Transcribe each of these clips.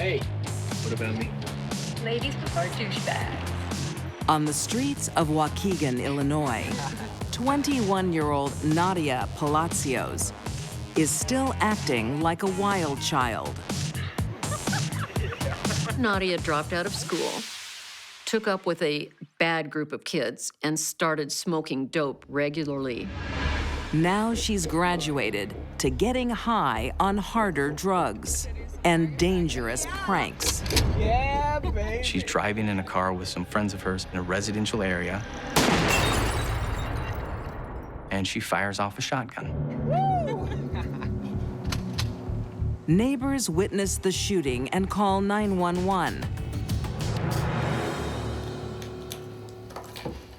Hey, what about me? Ladies prefer douchebags. On the streets of Waukegan, Illinois, 21-year-old Nadia Palacios is still acting like a wild child. Nadia dropped out of school, took up with a bad group of kids, and started smoking dope regularly. Now she's graduated to getting high on harder drugs and dangerous pranks. Yeah, baby. She's driving in a car with some friends of hers in a residential area, and she fires off a shotgun. Neighbors witness the shooting and call 911.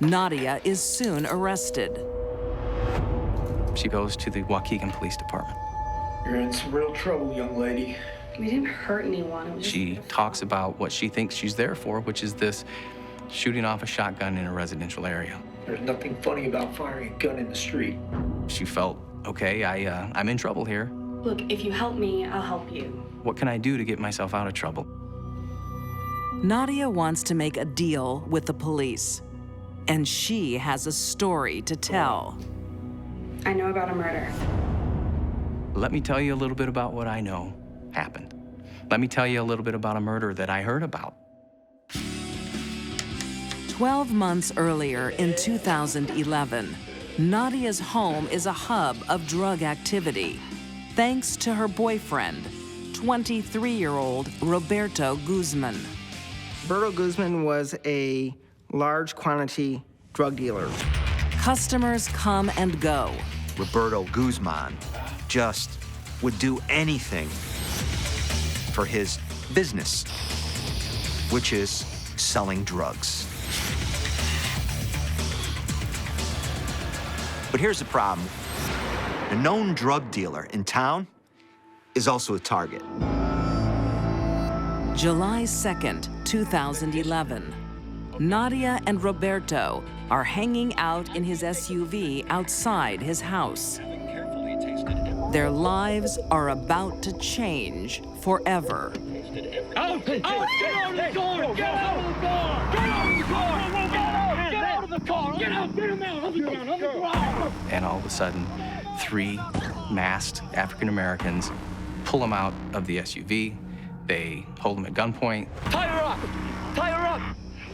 Nadia is soon arrested. She goes to the Waukegan Police Department. You're in some real trouble, young lady. We didn't hurt anyone. It was She talks about what she thinks she's there for, which is this shooting off a shotgun in a residential area. There's nothing funny about firing a gun in the street. She felt, okay, I'm in trouble here. Look, if you help me, I'll help you. What can I do to get myself out of trouble? Nadia wants to make a deal with the police, and she has a story to tell. I know about a murder. Let me tell you a little bit about what I know happened. Let me tell you a little bit about a murder that I heard about. 12 months earlier in 2011, Nadia's home is a hub of drug activity, thanks to her boyfriend, 23-year-old Roberto Guzman. Roberto Guzman was a large quantity drug dealer. Customers come and go. Roberto Guzman just would do anything for his business, which is selling drugs. But here's the problem. A known drug dealer in town is also a target. July 2nd, 2011. Nadia and Roberto are hanging out in his SUV outside his house. Their lives are about to change forever. Out! Get out of the car! Get out of the car! Get out of the car! Get out of the car! Get out! Get him out! On the ground! And all of a sudden, 3 masked African Americans pull him out of the SUV. They hold him at gunpoint. Tie her up! Tie her up!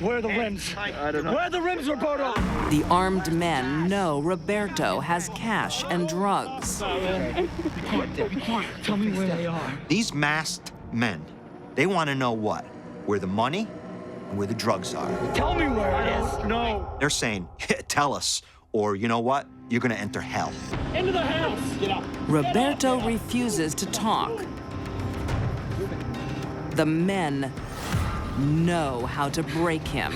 Where are the rims? I don't know. Where are the rims, Roberto? The armed men know Roberto has cash and drugs. Be quiet. Tell me where they are. These masked men, they want to know what? Where the money and where the drugs are. Tell me where it is. No. They're saying, tell us, or you know what? You're gonna enter hell. Into the house. Get up. Roberto refuses to talk. The men know how to break him.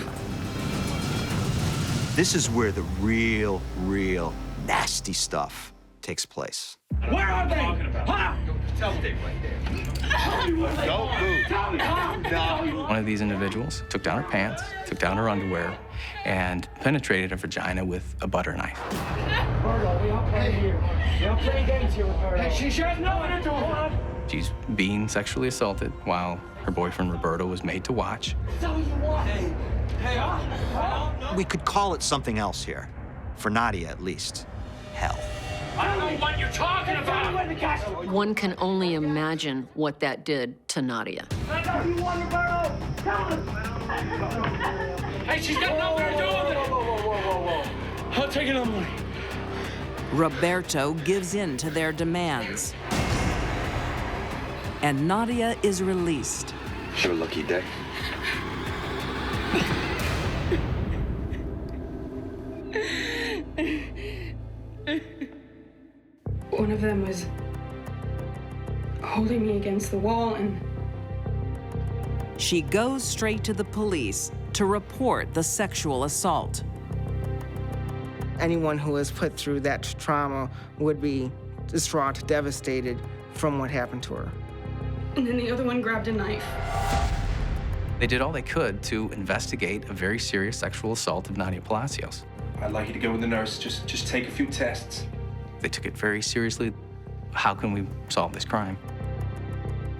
This is where the real nasty stuff takes place. Where are they? Huh? Tell me. Don't move. One of these individuals took down her pants, took down her underwear, and penetrated her vagina with a butter knife. Roberto, we don't play here. We don't play games here, Roberto. Hey, she has nothing to do with it. She's being sexually assaulted while her boyfriend Roberto was made to watch. Tell me you want. We could call it something else here. For Nadia, at least. Hell. I don't know what you're talking about. One can only imagine what that did to Nadia. I know you want Roberto. Tell him. Hey, she's got nothing to do with it. Whoa. I'll take it on money. Roberto gives in to their demands. And Nadia is released. Your lucky day. One of them was holding me against the wall, and She goes straight to the police to report the sexual assault. Anyone who is put through that trauma would be distraught, devastated from what happened to her. and then the other one grabbed a knife. They did all they could to investigate a very serious sexual assault of Nadia Palacios. I'd like you to go with the nurse. Just take a few tests. They took it very seriously. How can we solve this crime?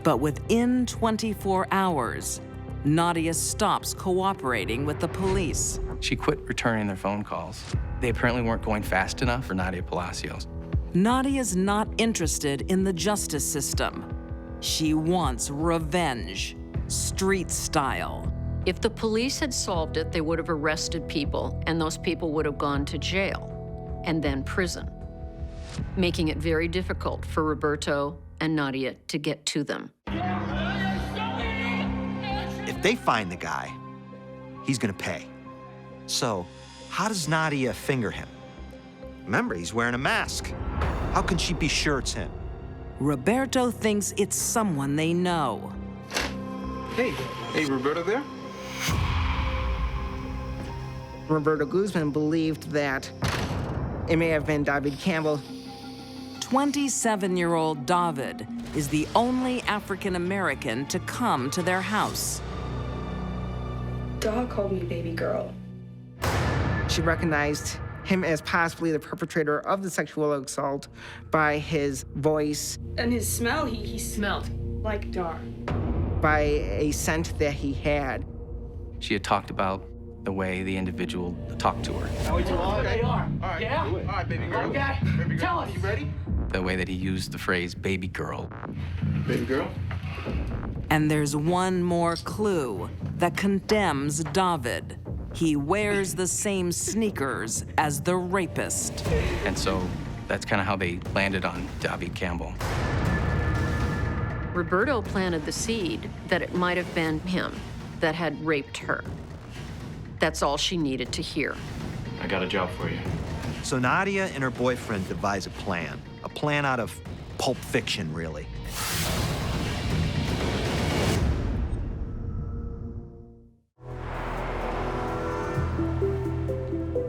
But within 24 hours, Nadia stops cooperating with the police. She quit returning their phone calls. They apparently weren't going fast enough for Nadia Palacios. Nadia's not interested in the justice system. She wants revenge, street style. If the police had solved it, they would have arrested people, and those people would have gone to jail and then prison, making it very difficult for Roberto and Nadia to get to them. If they find the guy, he's gonna pay. So, how does Nadia finger him? Remember, he's wearing a mask. How can she be sure it's him? Roberto thinks it's someone they know. Hey, Roberto there? Roberto Guzman believed that it may have been David Campbell. 27-year-old David is the only African-American to come to their house. Dog called me baby girl. She recognized him as possibly the perpetrator of the sexual assault by his voice, And his smell, he smelled like dog. by a scent that he had. She had talked about the way the individual talked to her, They are. Yeah? All right, baby girl. Okay. Baby girl, Tell us. you ready? the way that he used the phrase baby girl. Baby girl? And there's one more clue that condemns David. He wears the same sneakers as the rapist. And so that's kind of how they landed on David Campbell. Roberto planted the seed that it might have been him that had raped her. That's all she needed to hear. I got a job for you. So Nadia and her boyfriend devise a plan out of Pulp Fiction, really.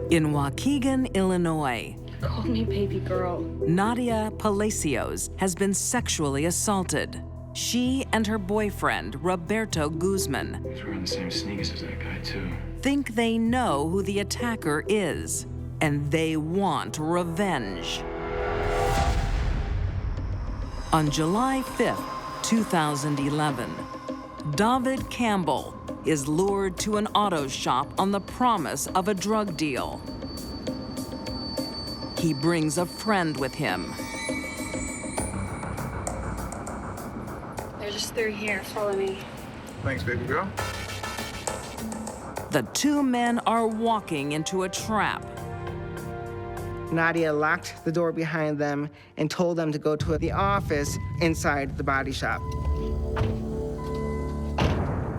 In Waukegan, Illinois, Called me baby girl. Nadia Palacios has been sexually assaulted. She and her boyfriend, Roberto Guzman, He's wearing the same sneakers as that guy, too. think they know who the attacker is, and they want revenge. On July 5th, 2011, David Campbell is lured to an auto shop on the promise of a drug deal. He brings a friend with him. They're just through here. Follow me. Thanks, baby girl. The two men are walking into a trap. Nadia locked the door behind them and told them to go to the office inside the body shop.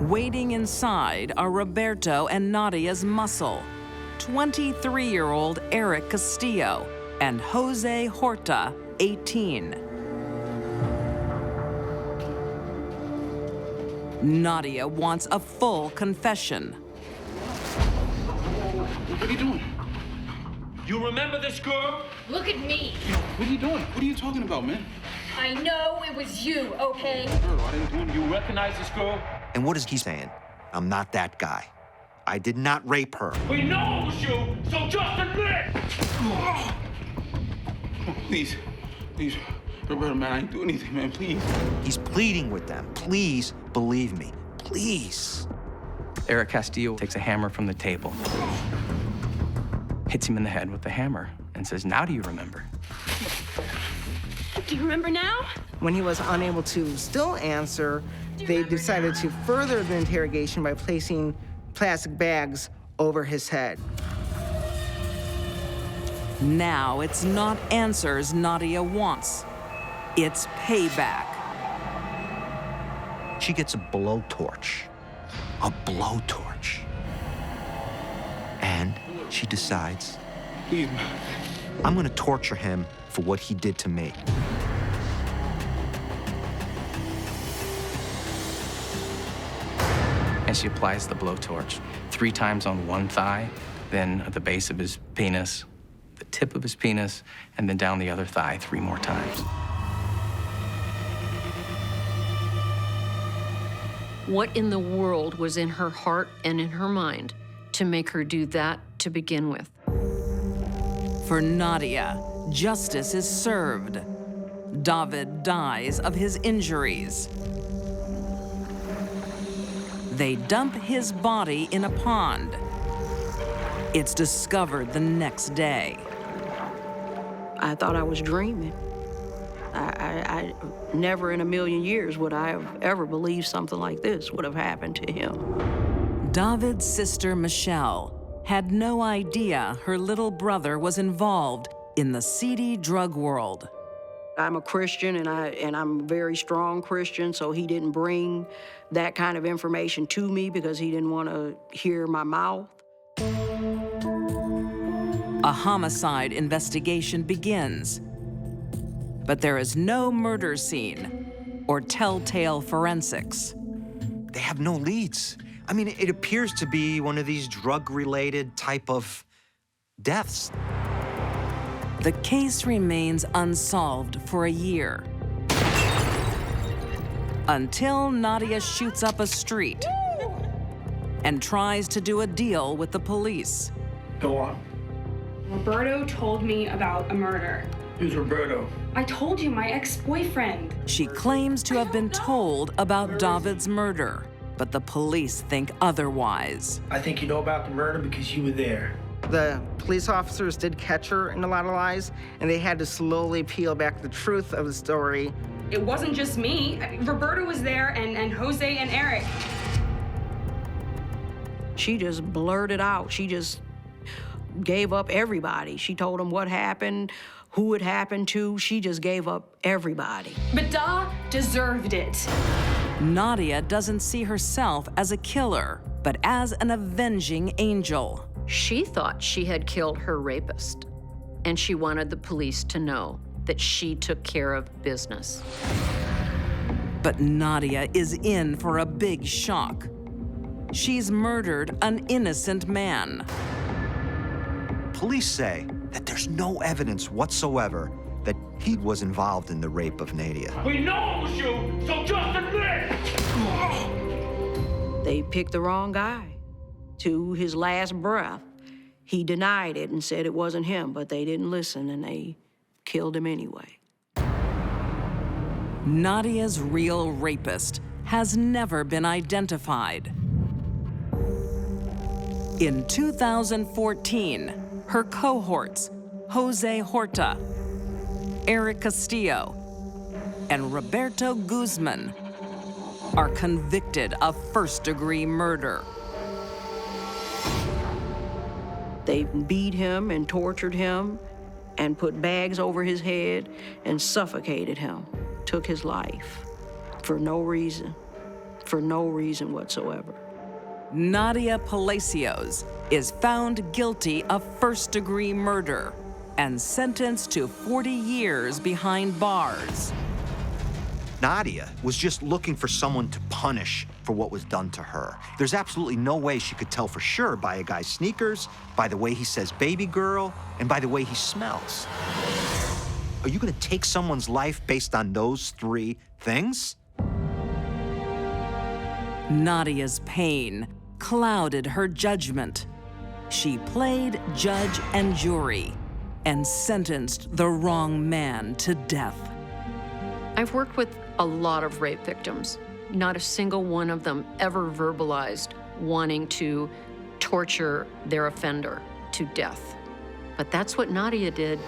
Waiting inside are Roberto and Nadia's muscle, 23-year-old Eric Castillo and Jose Horta, 18. Nadia wants a full confession. What are you doing? You remember this girl? Look at me. What are you doing? What are you talking about, man? I know it was you, okay? Girl, I didn't do anything. You recognize this girl? And what is he saying? I'm not that guy. I did not rape her. We know it was you, so just admit! Please, Roberto, man, I didn't do anything, man, please. He's pleading with them. Please believe me. Please. Eric Castillo takes a hammer from the table, hits him in the head with the hammer, and says, "Now do you remember?" Do you remember now? When he was unable to still answer, they decided to further the interrogation by placing plastic bags over his head. Now it's not answers Nadia wants. It's payback. She gets a blowtorch. A blowtorch. And she decides, Please, man. I'm gonna torture him for what he did to me. And she applies the blowtorch 3 times on one thigh, then at the base of his penis, the tip of his penis, and then down the other thigh 3 more times. What in the world was in her heart and in her mind to make her do that to begin with? For Nadia, justice is served. David dies of his injuries. They dump his body in a pond. It's discovered the next day. I thought I was dreaming. I never in a million years would I have ever believed something like this would have happened to him. David's sister, Michelle, had no idea her little brother was involved in the seedy drug world. I'm a Christian, and I'm a very strong Christian, so he didn't bring that kind of information to me because he didn't want to hear my mouth. A homicide investigation begins. But there is no murder scene or telltale forensics. They have no leads. I mean, it appears to be one of these drug-related type of deaths. The case remains unsolved for a year. Until Nadia shoots up a street and tries to do a deal with the police. Go on. Roberto told me about a murder. Who's Roberto? I told you, my ex-boyfriend. She claims to have been told about David's murder, but the police think otherwise. I think you know about the murder because you were there. The police officers did catch her in a lot of lies, and they had to slowly peel back the truth of the story. It wasn't just me. Roberto was there, and Jose and Eric. She just blurted out. She just gave up everybody. She told them what happened, who it happened to. She just gave up everybody. But Da deserved it. Nadia doesn't see herself as a killer, but as an avenging angel. She thought she had killed her rapist, and she wanted the police to know that she took care of business. But Nadia is in for a big shock. She's murdered an innocent man. Police say that there's no evidence whatsoever that he was involved in the rape of Nadia. We know it was you, so just admit it! They picked the wrong guy. To his last breath, he denied it and said it wasn't him, but they didn't listen and they killed him anyway. Nadia's real rapist has never been identified. In 2014, her cohorts, Jose Horta, Eric Castillo, and Roberto Guzman, are convicted of first-degree murder. They beat him and tortured him and put bags over his head and suffocated him, took his life for no reason whatsoever. Nadia Palacios is found guilty of first-degree murder and sentenced to 40 years behind bars. Nadia was just looking for someone to punish for what was done to her. There's absolutely no way she could tell for sure by a guy's sneakers, by the way he says baby girl, and by the way he smells. Are you gonna take someone's life based on those three things? Nadia's pain clouded her judgment. She played judge and jury and sentenced the wrong man to death. I've worked with a lot of rape victims. Not a single one of them ever verbalized wanting to torture their offender to death. But that's what Nadia did.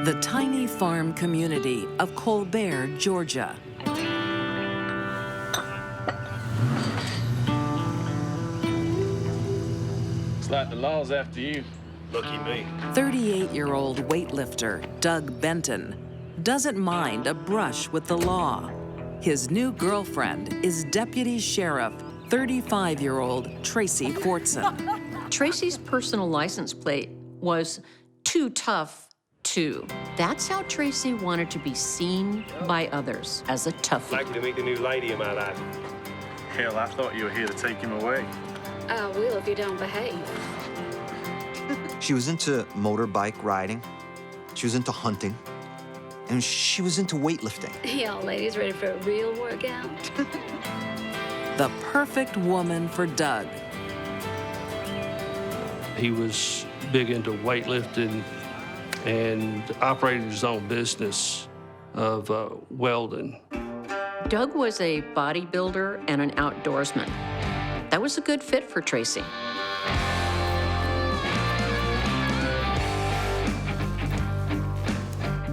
The tiny farm community of Colbert, Georgia. It's like the law's after you. Lucky me. 38-year-old weightlifter Doug Benton doesn't mind a brush with the law. His new girlfriend is Deputy Sheriff 35-year-old Tracy Fortson. Tracy's personal license plate was too tough to. That's how Tracy wanted to be seen by others, as a toughie. Like to meet the new lady in my life. Hell, I thought you were here to take him away. I will if you don't behave. She was into motorbike riding, she was into hunting, and she was into weightlifting. Y'all ladies ready for a real workout? the perfect woman for Doug. He was big into weightlifting and operated his own business of welding. Doug was a bodybuilder and an outdoorsman. That was a good fit for Tracy.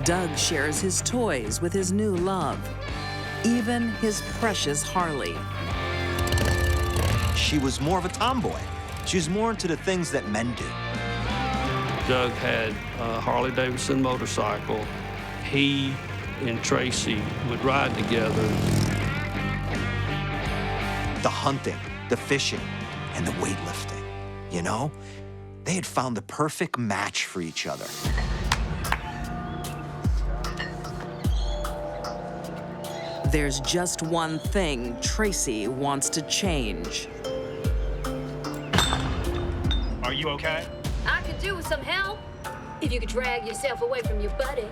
Doug shares his toys with his new love, even his precious Harley. She was more of a tomboy. She was more into the things that men do. Doug had a Harley-Davidson motorcycle. He and Tracy would ride together. The hunting, the fishing, and the weightlifting. You know, they had found the perfect match for each other. There's just one thing Tracy wants to change. Are you okay? I could do with some help if you could drag yourself away from your buddy.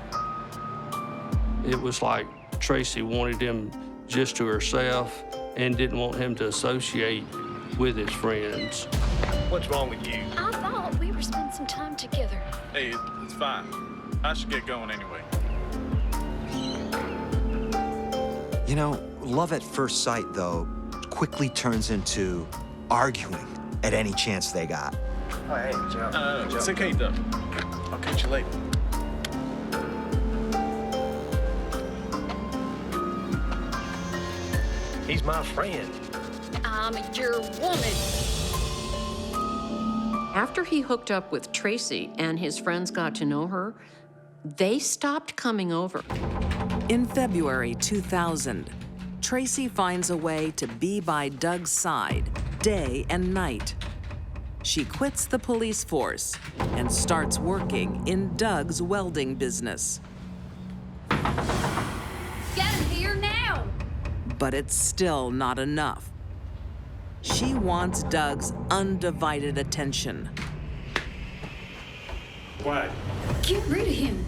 It was like Tracy wanted him just to herself and didn't want him to associate with his friends. What's wrong with you? I thought we were spending some time together. Hey, it's fine. I should get going anyway. You know, love at first sight, though, quickly turns into arguing at any chance they got. Oh, hey, Joe. No, it's okay, though. I'll catch you later. He's my friend. I'm your woman. After he hooked up with Tracy and his friends got to know her, they stopped coming over. In February 2000, Tracy finds a way to be by Doug's side day and night. She quits the police force and starts working in Doug's welding business. Get him here now. But it's still not enough. She wants Doug's undivided attention. What? Get rid of him.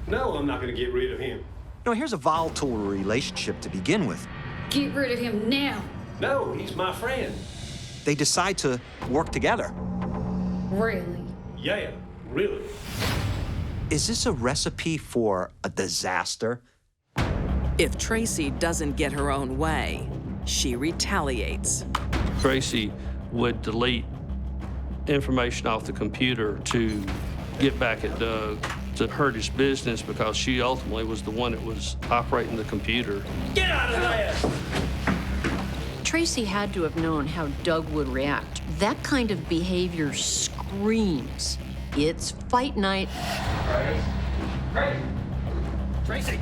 No, I'm not gonna get rid of him. You know, here's a volatile relationship to begin with. Get rid of him now. No, he's my friend. They decide to work together. Really? Yeah, really. Is this a recipe for a disaster? If Tracy doesn't get her own way, she retaliates. Tracy would delete information off the computer to get back at Doug, to hurt his business because she ultimately was the one that was operating the computer. Get out of there! Tracy had to have known how Doug would react. That kind of behavior screams, it's fight night. Tracy!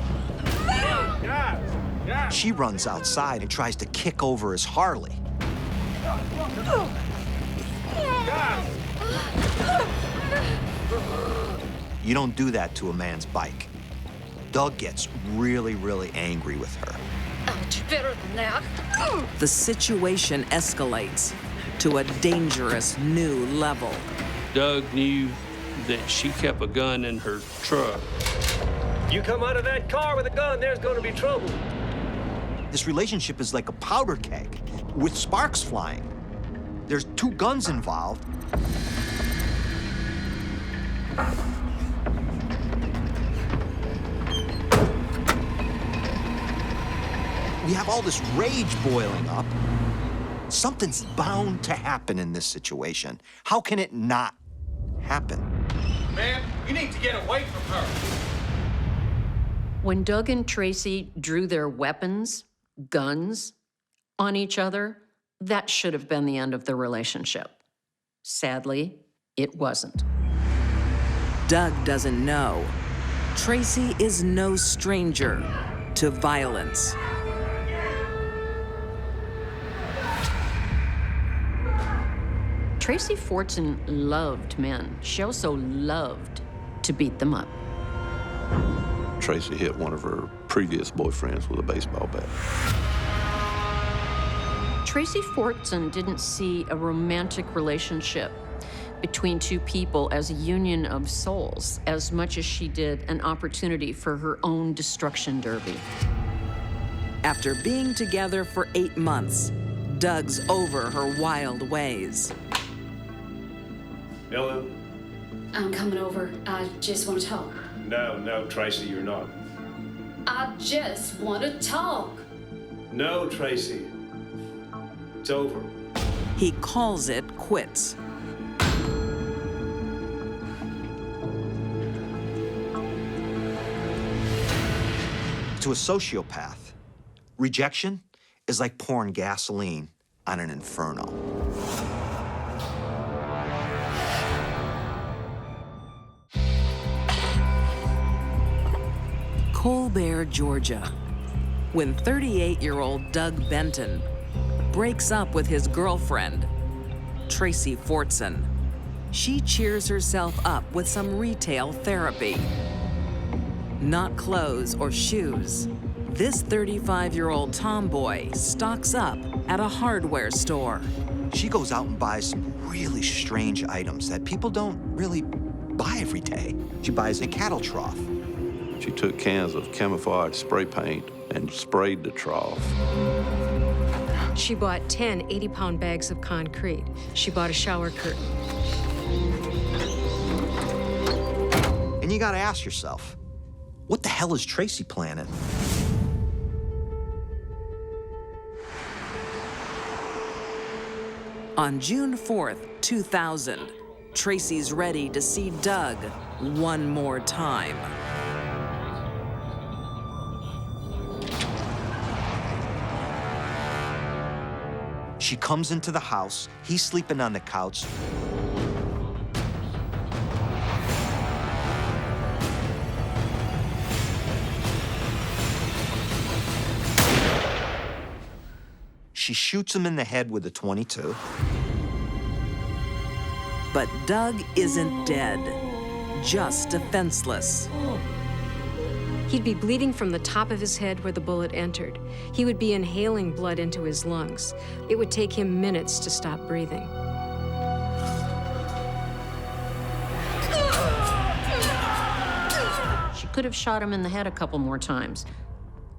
She runs outside and tries to kick over his Harley. You don't do that to a man's bike. Doug gets really, really angry with her. I'll do better than that. The situation escalates to a dangerous new level. Doug knew that she kept a gun in her truck. You come out of that car with a gun, there's gonna be trouble. This relationship is like a powder keg with sparks flying. There's two guns involved. We have all this rage boiling up. Something's bound to happen in this situation. How can it not happen? Man, you need to get away from her. When Doug and Tracy drew their weapons, guns, on each other, that should have been the end of the relationship. Sadly, it wasn't. Doug doesn't know. Tracy is no stranger to violence. Tracy Fortson loved men. She also loved to beat them up. Tracy hit one of her previous boyfriends with a baseball bat. Tracy Fortson didn't see a romantic relationship between two people as a union of souls as much as she did an opportunity for her own destruction derby. After being together for 8 months, Doug's over her wild ways. Hello? I'm coming over. I just want to talk. No, Tracy, you're not. I just want to talk. No, Tracy. It's over. He calls it quits. To a sociopath, rejection is like pouring gasoline on an inferno. Colbert, Georgia, when 38-year-old Doug Benton breaks up with his girlfriend, Tracy Fortson. She cheers herself up with some retail therapy. Not clothes or shoes. This 35-year-old tomboy stocks up at a hardware store. She goes out and buys some really strange items that people don't really buy every day. She buys a cattle trough. She took cans of camouflage spray paint and sprayed the trough. She bought 10 80-pound bags of concrete. She bought a shower curtain. And you gotta ask yourself, what the hell is Tracy planning? On June 4th, 2000, Tracy's ready to see Doug one more time. She comes into the house, he's sleeping on the couch. She shoots him in the head with a .22. But Doug isn't dead, just defenseless. He'd be bleeding from the top of his head where the bullet entered. He would be inhaling blood into his lungs. It would take him minutes to stop breathing. She could have shot him in the head a couple more times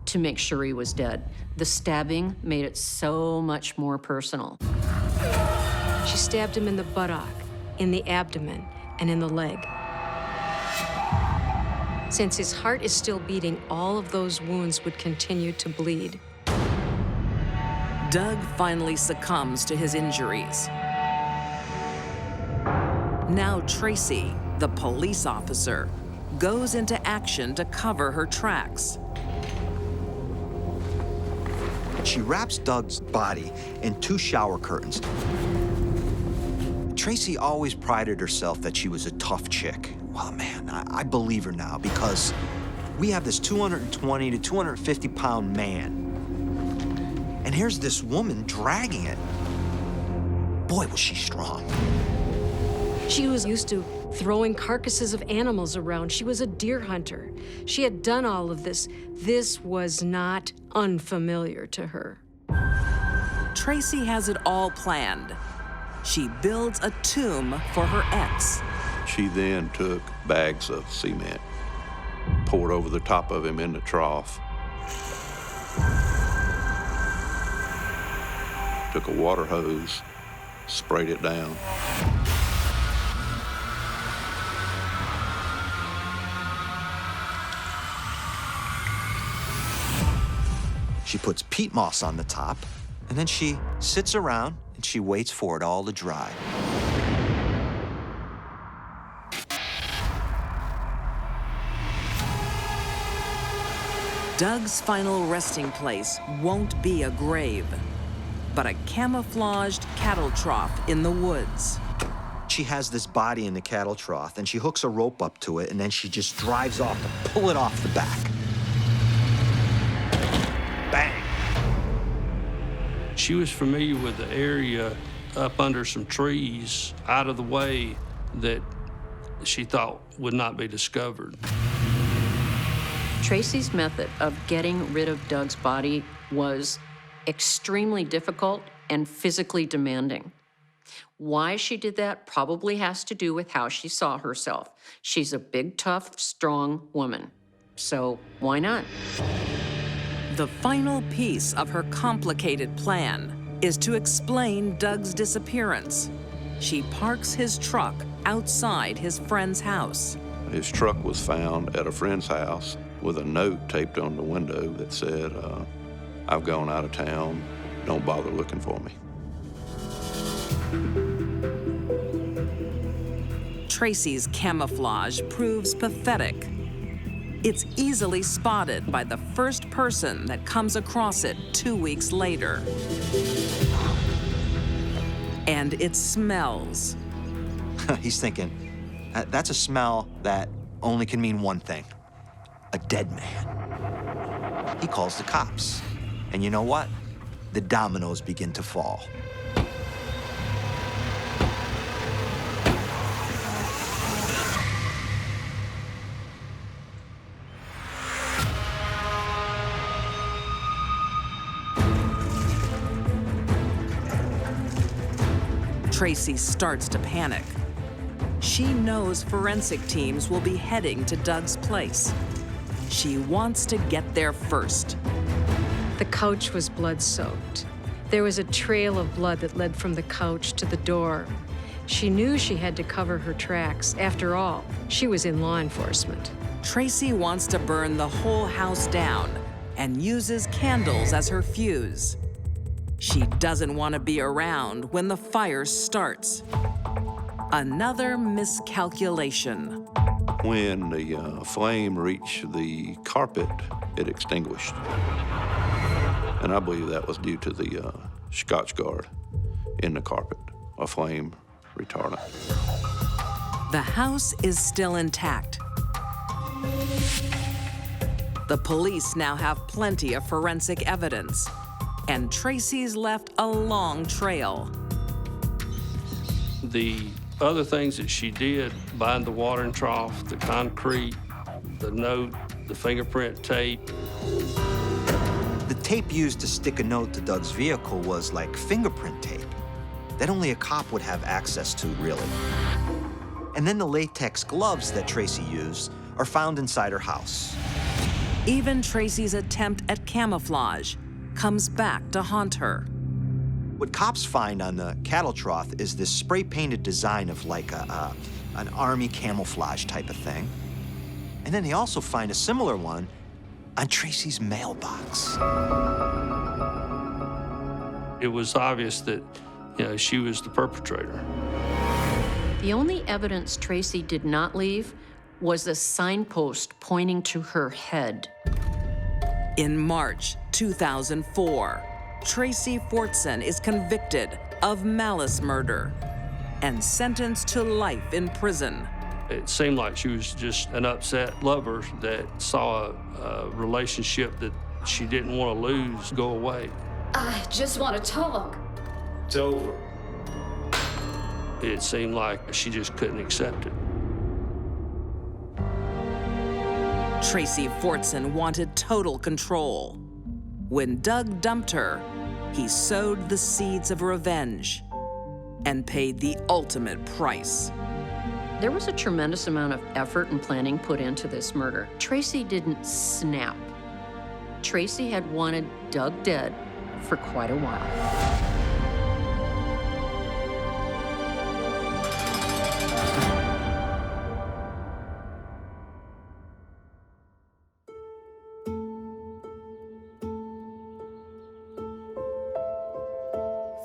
to make sure he was dead. The stabbing made it so much more personal. She stabbed him in the buttock, in the abdomen, and in the leg. Since his heart is still beating, all of those wounds would continue to bleed. Doug finally succumbs to his injuries. Now Tracy, the police officer, goes into action to cover her tracks. She wraps Doug's body in 2 shower curtains. Tracy always prided herself that she was a tough chick. Well, man, I believe her now because we have this 220 to 250 pound man. And here's this woman dragging it. Boy, was she strong. She was used to throwing carcasses of animals around. She was a deer hunter. She had done all of this. This was not unfamiliar to her. Tracy has it all planned. She builds a tomb for her ex. She then took bags of cement, poured over the top of him in the trough, took a water hose, sprayed it down. She puts peat moss on the top, and then she sits around and she waits for it all to dry. Doug's final resting place won't be a grave, but a camouflaged cattle trough in the woods. She has this body in the cattle trough, and she hooks a rope up to it, and then she just drives off to pull it off the back. Bang! She was familiar with the area up under some trees out of the way that she thought would not be discovered. Tracy's method of getting rid of Doug's body was extremely difficult and physically demanding. Why she did that probably has to do with how she saw herself. She's a big, tough, strong woman. So why not? The final piece of her complicated plan is to explain Doug's disappearance. She parks his truck outside his friend's house. His truck was found at a friend's house with a note taped on the window that said, I've gone out of town, don't bother looking for me. Tracy's camouflage proves pathetic. It's easily spotted by the first person that comes across it 2 weeks later. And it smells. He's thinking, that's a smell that only can mean one thing: a dead man. He calls the cops. And you know what? The dominoes begin to fall. Tracy starts to panic. She knows forensic teams will be heading to Doug's place. She wants to get there first. The couch was blood-soaked. There was a trail of blood that led from the couch to the door. She knew she had to cover her tracks. After all, she was in law enforcement. Tracy wants to burn the whole house down and uses candles as her fuse. She doesn't want to be around when the fire starts. Another miscalculation. When the flame reached the carpet, it extinguished. And I believe that was due to the Scotch Guard in the carpet, a flame retardant. The house is still intact. The police now have plenty of forensic evidence, and Tracy's left a long trail. The other things that she did, buying the watering trough, the concrete, the note, the fingerprint tape. The tape used to stick a note to Doug's vehicle was like fingerprint tape that only a cop would have access to, really. And then the latex gloves that Tracy used are found inside her house. Even Tracy's attempt at camouflage comes back to haunt her. What cops find on the cattle trough is this spray-painted design of like an army camouflage type of thing. And then they also find a similar one on Tracy's mailbox. It was obvious that, she was the perpetrator. The only evidence Tracy did not leave was a signpost pointing to her head. In March 2004, Tracy Fortson is convicted of malice murder and sentenced to life in prison. It seemed like she was just an upset lover that saw a relationship that she didn't want to lose go away. I just want to talk. It's over. It seemed like she just couldn't accept it. Tracy Fortson wanted total control. When Doug dumped her, he sowed the seeds of revenge and paid the ultimate price. There was a tremendous amount of effort and planning put into this murder. Tracy didn't snap. Tracy had wanted Doug dead for quite a while.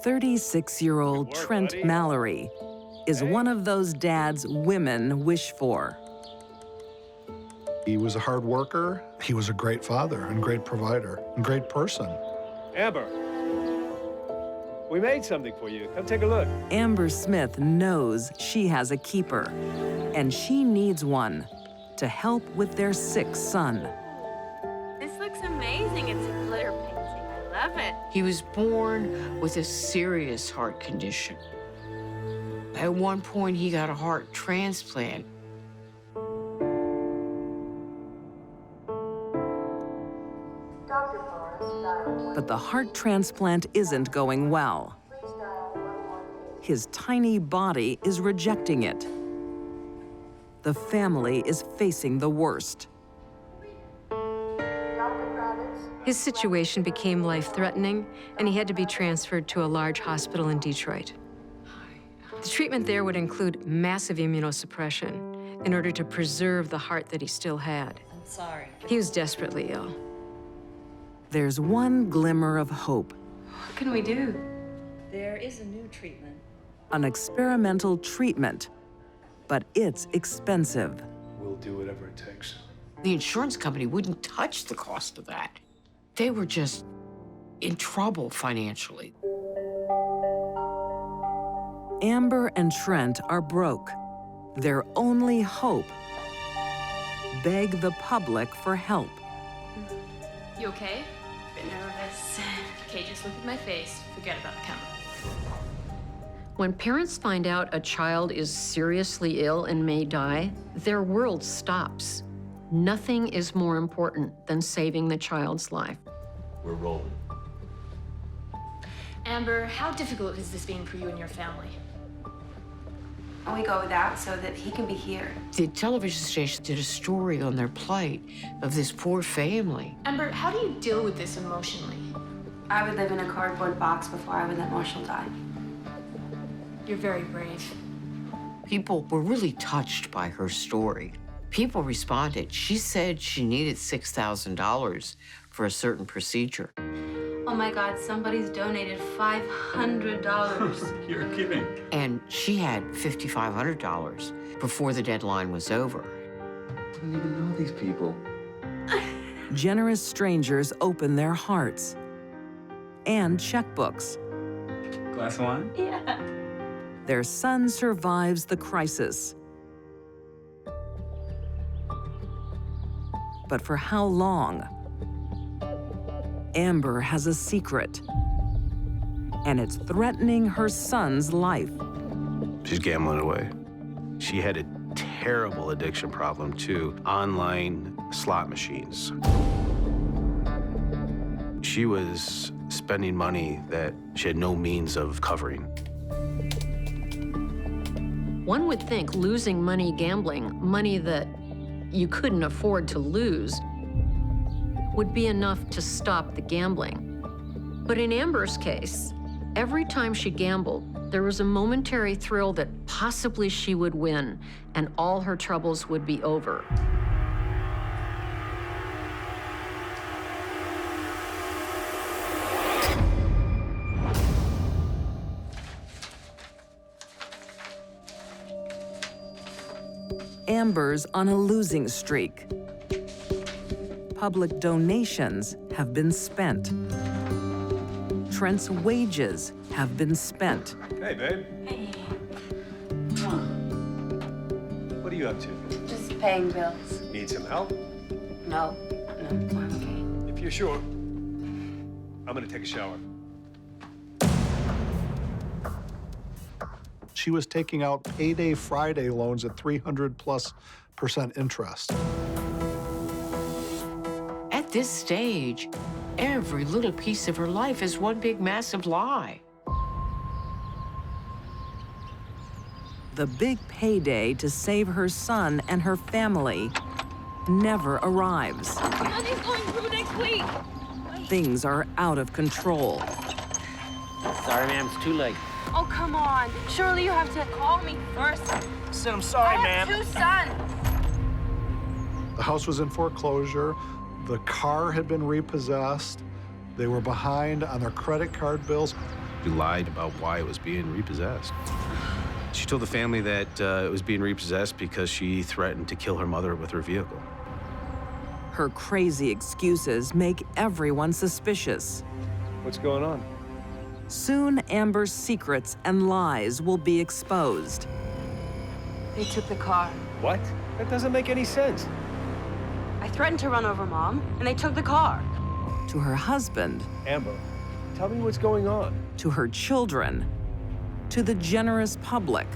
"36-year-old Trent buddy. Mallory is one of those dads women wish for. He was a hard worker. He was a great father and great provider and great person. Amber, we made something for you. Come take a look. Amber Smith knows she has a keeper, and she needs one to help with their sick son. This looks amazing. It's a glitter painting. I love it. He was born with a serious heart condition. At one point, he got a heart transplant. But the heart transplant isn't going well. His tiny body is rejecting it. The family is facing the worst. Dr. Kravitz, His situation became life-threatening, and he had to be transferred to a large hospital in Detroit. The treatment there would include massive immunosuppression in order to preserve the heart that he still had. I'm sorry. He was desperately ill. There's one glimmer of hope. What can we do? There is a new treatment. An experimental treatment, but it's expensive. We'll do whatever it takes. The insurance company wouldn't touch the cost of that. They were just in trouble financially. Amber and Trent are broke. Their only hope: beg the public for help. You okay? Bit nervous. Okay, just look at my face. Forget about the camera. When parents find out a child is seriously ill and may die, their world stops. Nothing is more important than saving the child's life. We're rolling. Amber, how difficult has this been for you and your family? We go with that so that he can be here. The television station did a story on their plight of this poor family. Amber, how do you deal with this emotionally? I would live in a cardboard box before I would let Marshall die. You're very brave. People were really touched by her story. People responded. She said she needed $6,000 for a certain procedure. Oh my God, somebody's donated $500. You're kidding. And she had $5,500 before the deadline was over. I don't even know these people. Generous strangers open their hearts and checkbooks. Glass of wine? Yeah. Their son survives the crisis. But for how long? Amber has a secret, and it's threatening her son's life. She's gambling away. She had a terrible addiction problem to online slot machines. She was spending money that she had no means of covering. One would think losing money gambling, money that you couldn't afford to lose, would be enough to stop the gambling. But in Amber's case, every time she gambled, there was a momentary thrill that possibly she would win, and all her troubles would be over. Amber's on a losing streak. Public donations have been spent. Trent's wages have been spent. Hey, babe. Hey. What are you up to? Just paying bills. Need some help? No, I'm okay. If you're sure. I'm gonna take a shower. She was taking out payday Friday loans at 300+% interest. At this stage, every little piece of her life is one big, massive lie. The big payday to save her son and her family never arrives. Money's going through next week. Things are out of control. Sorry, ma'am, it's too late. Oh, come on. Surely you have to call me first. Said I'm sorry, ma'am. I have 2 sons. The house was in foreclosure. The car had been repossessed. They were behind on their credit card bills. She lied about why it was being repossessed. She told the family that it was being repossessed because she threatened to kill her mother with her vehicle. Her crazy excuses make everyone suspicious. What's going on? Soon, Amber's secrets and lies will be exposed. They took the car. What? That doesn't make any sense. I threatened to run over Mom, and they took the car. To her husband. Amber, tell me what's going on. To her children. To the generous public.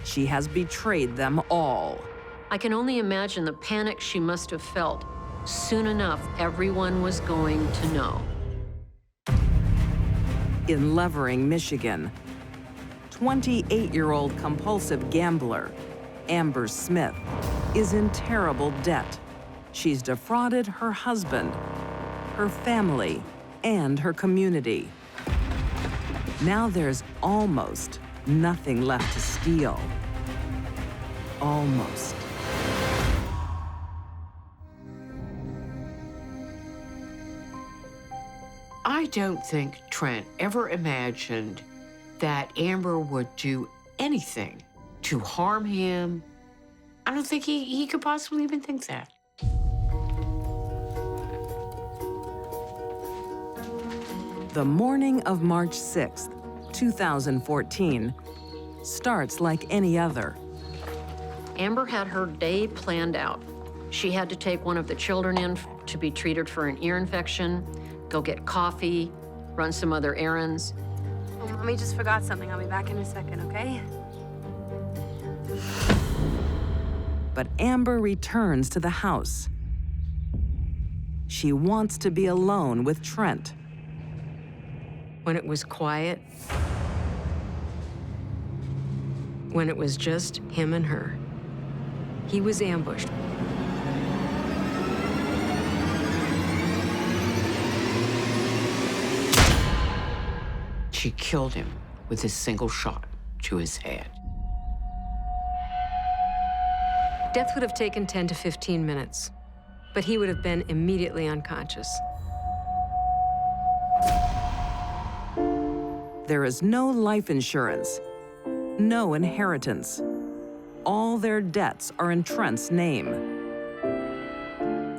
She has betrayed them all. I can only imagine the panic she must have felt. Soon enough, everyone was going to know. In Levering, Michigan, 28-year-old compulsive gambler Amber Smith is in terrible debt. She's defrauded her husband, her family, and her community. Now there's almost nothing left to steal. Almost. I don't think Trent ever imagined that Amber would do anything to harm him. I don't think he could possibly even think that. The morning of March 6th, 2014, starts like any other. Amber had her day planned out. She had to take one of the children in to be treated for an ear infection, go get coffee, run some other errands. Oh, Mommy just forgot something. I'll be back in a second, okay? But Amber returns to the house. She wants to be alone with Trent. When it was quiet, when it was just him and her, he was ambushed. She killed him with a single shot to his head. Death would have taken 10 to 15 minutes, but he would have been immediately unconscious. There is no life insurance, no inheritance. All their debts are in Trent's name.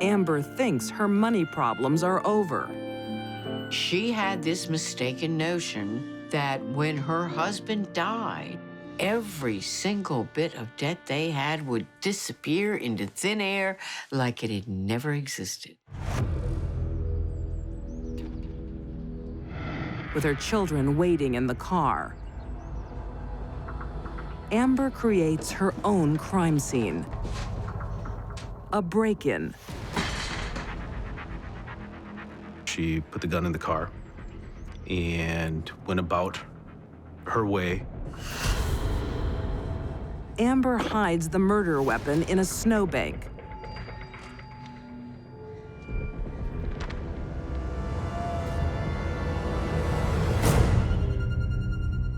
Amber thinks her money problems are over. She had this mistaken notion that when her husband died, every single bit of debt they had would disappear into thin air like it had never existed. With her children waiting in the car, Amber creates her own crime scene. A break-in. She put the gun in the car and went about her way. Amber hides the murder weapon in a snowbank.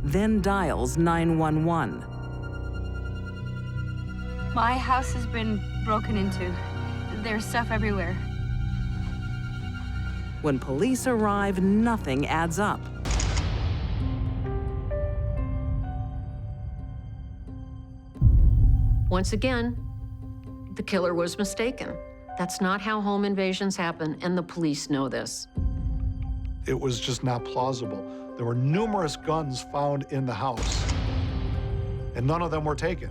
Then dials 911. My house has been broken into. There's stuff everywhere. When police arrive, nothing adds up. Once again, the killer was mistaken. That's not how home invasions happen, and the police know this. It was just not plausible. There were numerous guns found in the house, and none of them were taken.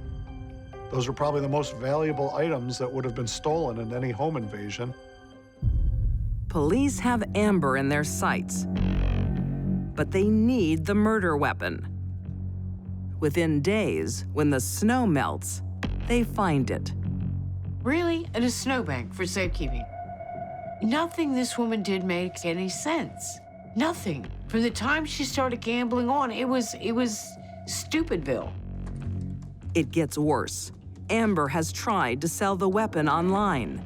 Those were probably the most valuable items that would have been stolen in any home invasion. Police have Amber in their sights, but they need the murder weapon. Within days, when the snow melts, they find it. Really? In a snowbank for safekeeping? Nothing this woman did make any sense. Nothing. From the time she started gambling on, it was Stupidville. It gets worse. Amber has tried to sell the weapon online,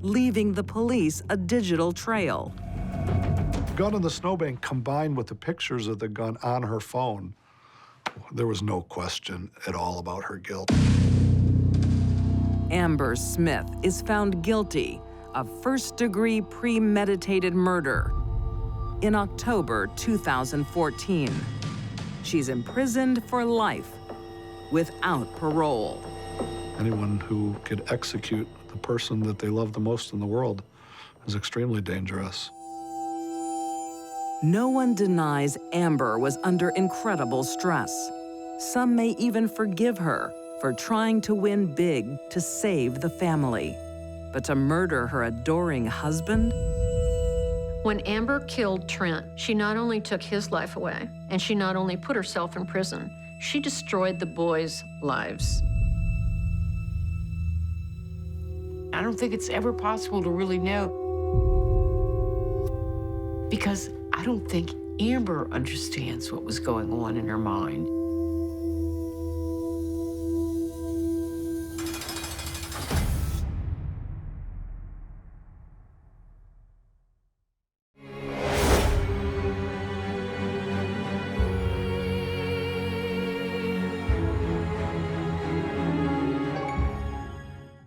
leaving the police a digital trail. The gun in the snowbank combined with the pictures of the gun on her phone, there was no question at all about her guilt. Amber Smith is found guilty of first-degree premeditated murder in October 2014. She's imprisoned for life without parole. Anyone who could execute the person that they love the most in the world is extremely dangerous. No one denies Amber was under incredible stress. Some may even forgive her for trying to win big to save the family. But to murder her adoring husband? When Amber killed Trent, she not only took his life away, and she not only put herself in prison, she destroyed the boys' lives. I don't think it's ever possible to really know, because I don't think Amber understands what was going on in her mind.